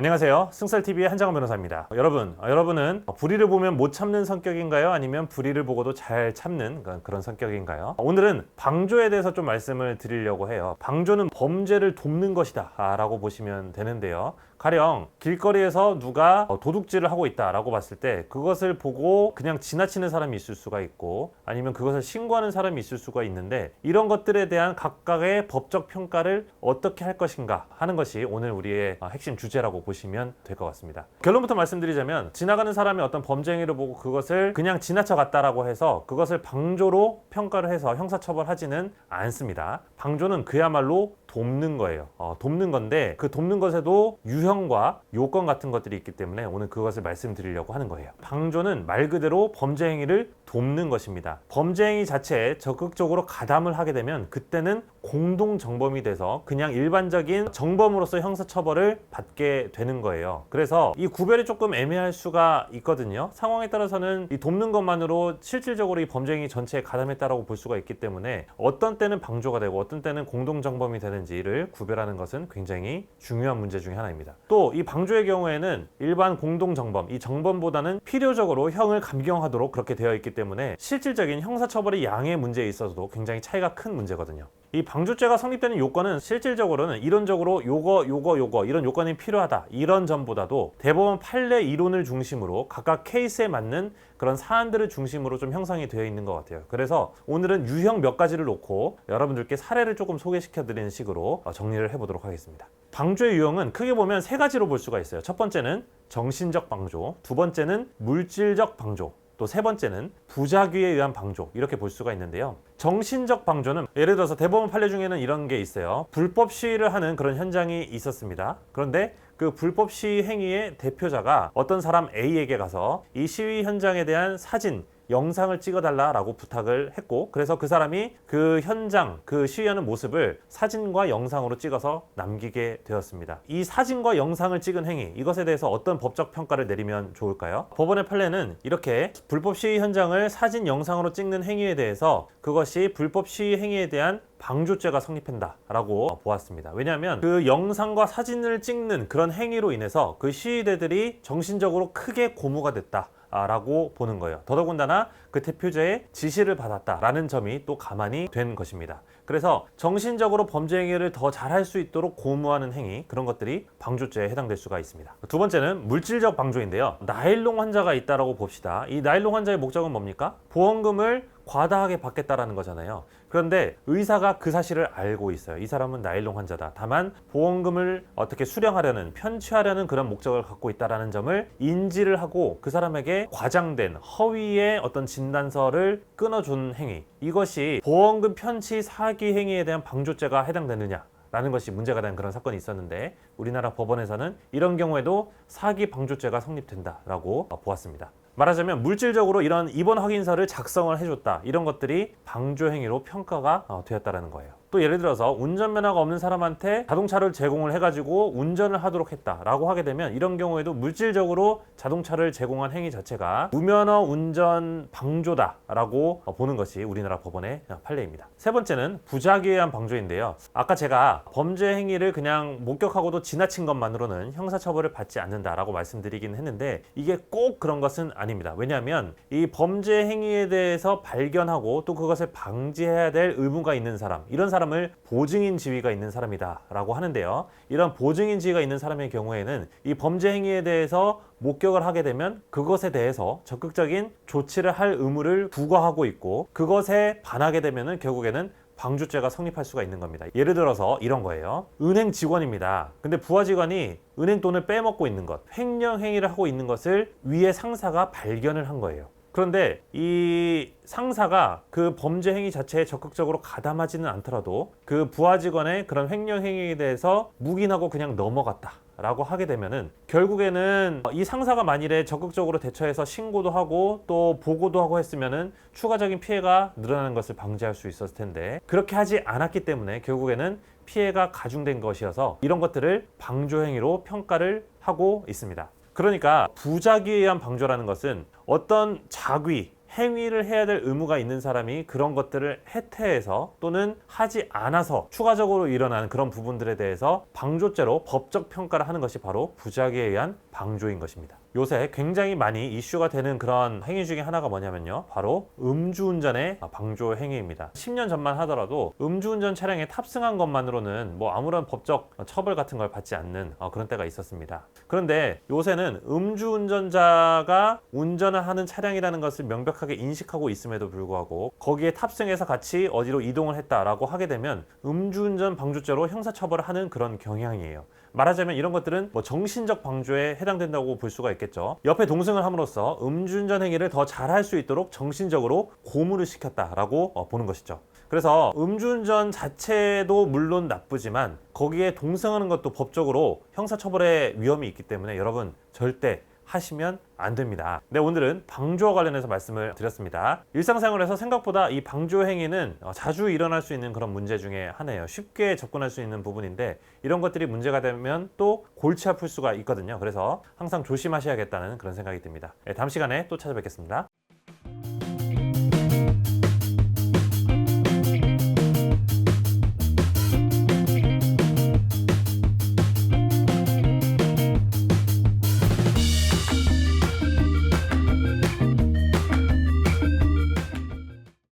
안녕하세요. 승설TV의 한정환 변호사입니다. 여러분은 불의를 보면 못 참는 성격인가요? 아니면 불의를 보고도 잘 참는 그런 성격인가요? 오늘은 방조에 대해서 좀 말씀을 드리려고 해요. 방조는 범죄를 돕는 것이다 라고 보시면 되는데요. 가령 길거리에서 누가 도둑질을 하고 있다라고 봤을 때 그것을 보고 그냥 지나치는 사람이 있을 수가 있고, 아니면 그것을 신고하는 사람이 있을 수가 있는데, 이런 것들에 대한 각각의 법적 평가를 어떻게 할 것인가 하는 것이 오늘 우리의 핵심 주제라고 보시면 될 것 같습니다. 결론부터 말씀드리자면, 지나가는 사람이 어떤 범죄 행위를 보고 그것을 그냥 지나쳐 갔다라고 해서 그것을 방조로 평가를 해서 형사처벌하지는 않습니다. 방조는 그야말로 돕는 거예요. 돕는 건데, 그 돕는 것에도 유형과 요건 같은 것들이 있기 때문에 오늘 그것을 말씀드리려고 하는 거예요. 방조는 말 그대로 범죄 행위를 돕는 것입니다. 범죄 행위 자체에 적극적으로 가담을 하게 되면 그때는 공동 정범이 돼서 그냥 일반적인 정범으로서 형사처벌을 받게 되는 거예요. 그래서 이 구별이 조금 애매할 수가 있거든요. 상황에 따라서는 이 돕는 것만으로 실질적으로 이 범죄 행위 전체에 가담했다라고 볼 수가 있기 때문에 어떤 때는 방조가 되고 어떤 때는 공동 정범이 되는지를 구별하는 것은 굉장히 중요한 문제 중에 하나입니다. 또 이 방조의 경우에는 일반 공동 정범, 이 정범보다는 필요적으로 형을 감경하도록 그렇게 되어 있기 때문에 실질적인 형사처벌의 양의 문제에 있어서도 굉장히 차이가 큰 문제거든요. 이 방조죄가 성립되는 요건은 실질적으로는 이론적으로 요거 이런 요건이 필요하다, 이런 점보다도 대법원 판례 이론을 중심으로 각각 케이스에 맞는 그런 사안들을 중심으로 좀 형성이 되어 있는 것 같아요. 그래서 오늘은 유형 몇 가지를 놓고 여러분들께 사례를 조금 소개시켜 드리는 식으로 정리를 해보도록 하겠습니다. 방조의 유형은 크게 보면 세 가지로 볼 수가 있어요. 첫 번째는 정신적 방조, 두 번째는 물질적 방조, 또 세 번째는 부작위에 의한 방조, 이렇게 볼 수가 있는데요. 정신적 방조는 예를 들어서 대법원 판례 중에는 이런 게 있어요. 불법 시위를 하는 그런 현장이 있었습니다. 그런데 그 불법 시위 행위의 대표자가 어떤 사람 A에게 가서 이 시위 현장에 대한 사진, 영상을 찍어달라라고 부탁을 했고, 그래서 그 사람이 그 현장, 그 시위하는 모습을 사진과 영상으로 찍어서 남기게 되었습니다. 이 사진과 영상을 찍은 행위, 이것에 대해서 어떤 법적 평가를 내리면 좋을까요? 법원의 판례는 이렇게 불법 시위 현장을 사진, 영상으로 찍는 행위에 대해서 그것이 불법 시위 행위에 대한 방조죄가 성립한다라고 보았습니다. 왜냐하면 그 영상과 사진을 찍는 그런 행위로 인해서 그 시위대들이 정신적으로 크게 고무가 됐다 라고 보는 거예요. 더더군다나 그 대표자의 지시를 받았다라는 점이 또 가만히 된 것입니다. 그래서 정신적으로 범죄 행위를 더 잘할 수 있도록 고무하는 행위, 그런 것들이 방조죄에 해당될 수가 있습니다. 두 번째는 물질적 방조인데요. 나일론 환자가 있다라고 봅시다. 이 나일론 환자의 목적은 뭡니까? 보험금을 과다하게 받겠다라는 거잖아요. 그런데 의사가 그 사실을 알고 있어요. 이 사람은 나일론 환자다. 다만 보험금을 어떻게 수령하려는, 편취하려는 그런 목적을 갖고 있다는 점을 인지를 하고 그 사람에게 과장된 허위의 어떤 진단서를 끊어준 행위, 이것이 보험금 편취 사기 행위에 대한 방조죄가 해당되느냐 라는 것이 문제가 된 그런 사건이 있었는데, 우리나라 법원에서는 이런 경우에도 사기 방조죄가 성립된다라고 보았습니다. 말하자면 물질적으로 이런 입원 확인서를 작성을 해줬다, 이런 것들이 방조 행위로 평가가 되었다는 거예요. 또 예를 들어서 운전면허가 없는 사람한테 자동차를 제공을 해가지고 운전을 하도록 했다라고 하게 되면 이런 경우에도 물질적으로 자동차를 제공한 행위 자체가 무면허 운전 방조다라고 보는 것이 우리나라 법원의 판례입니다. 세 번째는 부작위에 의한 방조인데요. 아까 제가 범죄 행위를 그냥 목격하고도 지나친 것만으로는 형사처벌을 받지 않는다라고 말씀드리긴 했는데, 이게 꼭 그런 것은 아닙니다. 왜냐하면 이 범죄 행위에 대해서 발견하고 또 그것을 방지해야 될 의무가 있는 사람, 이런 사람을 보증인 지위가 있는 사람이다 라고 하는데요. 이런 보증인 지위가 있는 사람의 경우에는 이 범죄 행위에 대해서 목격을 하게 되면 그것에 대해서 적극적인 조치를 할 의무를 부과하고 있고, 그것에 반하게 되면 결국에는 방조죄가 성립할 수가 있는 겁니다. 예를 들어서 이런 거예요. 은행 직원입니다. 근데 부하 직원이 은행 돈을 빼먹고 있는 것, 횡령 행위를 하고 있는 것을 위에 상사가 발견을 한 거예요. 그런데 이 상사가 그 범죄 행위 자체에 적극적으로 가담하지는 않더라도 그 부하 직원의 그런 횡령 행위에 대해서 묵인하고 그냥 넘어갔다 라고 하게 되면은 결국에는 이 상사가 만일에 적극적으로 대처해서 신고도 하고 또 보고도 하고 했으면은 추가적인 피해가 늘어나는 것을 방지할 수 있었을 텐데, 그렇게 하지 않았기 때문에 결국에는 피해가 가중된 것이어서 이런 것들을 방조 행위로 평가를 하고 있습니다. 그러니까 부작위에 의한 방조라는 것은 어떤 작위, 행위를 해야 될 의무가 있는 사람이 그런 것들을 해태해서 또는 하지 않아서 추가적으로 일어나는 그런 부분들에 대해서 방조죄로 법적 평가를 하는 것이 바로 부작위에 의한 방조인 것입니다. 요새 굉장히 많이 이슈가 되는 그런 행위 중에 하나가 뭐냐면요, 바로 음주운전의 방조 행위입니다. 10년 전만 하더라도 음주운전 차량에 탑승한 것만으로는 뭐 아무런 법적 처벌 같은 걸 받지 않는 그런 때가 있었습니다. 그런데 요새는 음주운전자가 운전을 하는 차량이라는 것을 명백하게 인식하고 있음에도 불구하고 거기에 탑승해서 같이 어디로 이동을 했다라고 하게 되면 음주운전 방조죄로 형사처벌을 하는 그런 경향이에요. 말하자면 이런 것들은 뭐 정신적 방조에 해당된다고 볼 수가 있겠죠. 옆에 동승을 함으로써 음주운전 행위를 더 잘할 수 있도록 정신적으로 고무를 시켰다라고 보는 것이죠. 그래서 음주운전 자체도 물론 나쁘지만 거기에 동승하는 것도 법적으로 형사처벌의 위험이 있기 때문에 여러분 절대 하시면 안 됩니다. 네, 오늘은 방조와 관련해서 말씀을 드렸습니다. 일상생활에서 생각보다 이 방조 행위는 자주 일어날 수 있는 그런 문제 중에 하나예요. 쉽게 접근할 수 있는 부분인데 이런 것들이 문제가 되면 또 골치 아플 수가 있거든요. 그래서 항상 조심하셔야겠다는 그런 생각이 듭니다. 네, 다음 시간에 또 찾아뵙겠습니다.